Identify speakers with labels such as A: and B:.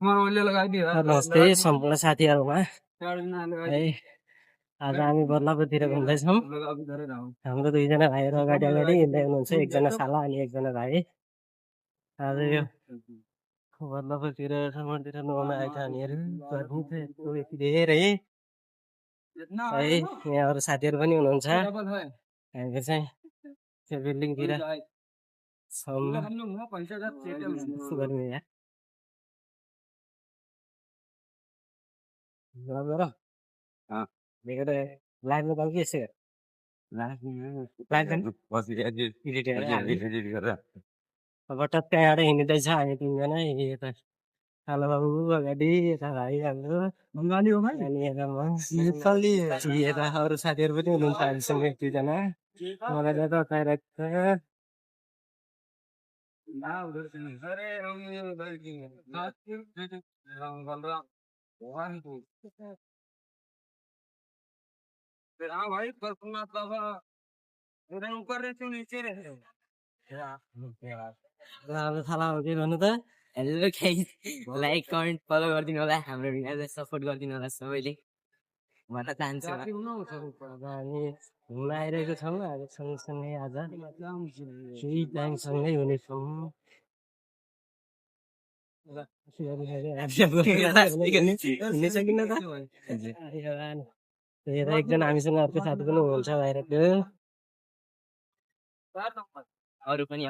A: नमस्ते सम्पूर्ण साथीहरूमा है। आज हामी बदलापुरतिर घुम्दैछौँ। हाम्रो दुईजना भाइहरू अगाडि अगाडि हिँड्दै हुनुहुन्छ, एकजना साला अनि एकजना भाइ। आज यो बदलापुरतिर ठाउँतिर नुहाउन आएका हामीहरू गर्मी चाहिँ यस्तो बेसी धेरै है। यहाँ अरू साथीहरू पनि हुनुहुन्छ। हामी चाहिँ त्यो बिल्डिङतिर छौँ। गर्मी यहाँ लाइभ में के से अब टक्कै आएर हिँड्दैछ हामी तिनजना। यता कालो बाबु अगाडि, यता भाइ हाम्रो अनि यता म, यता अरू साथीहरू पनि हुनुहुन्छ हामीसँग एक दुईजना। मलाई त हताइरहेको छ। थाला हो कि भन्नु त। Hello guys, like comment follow गरिदिनु होला, हाम्रो भिडियोलाई सपोर्ट गरिदिनु होला सबैले। म त चाहन्छु। हामी घुम्न आइरहेको छौँ। हामी सँगसँगै आज केही टाइमसँगै हुनेछौँ। एकजना हामीसँग अर्को साथी पनि हुनुहुन्छ बाहिरको। अरू पनि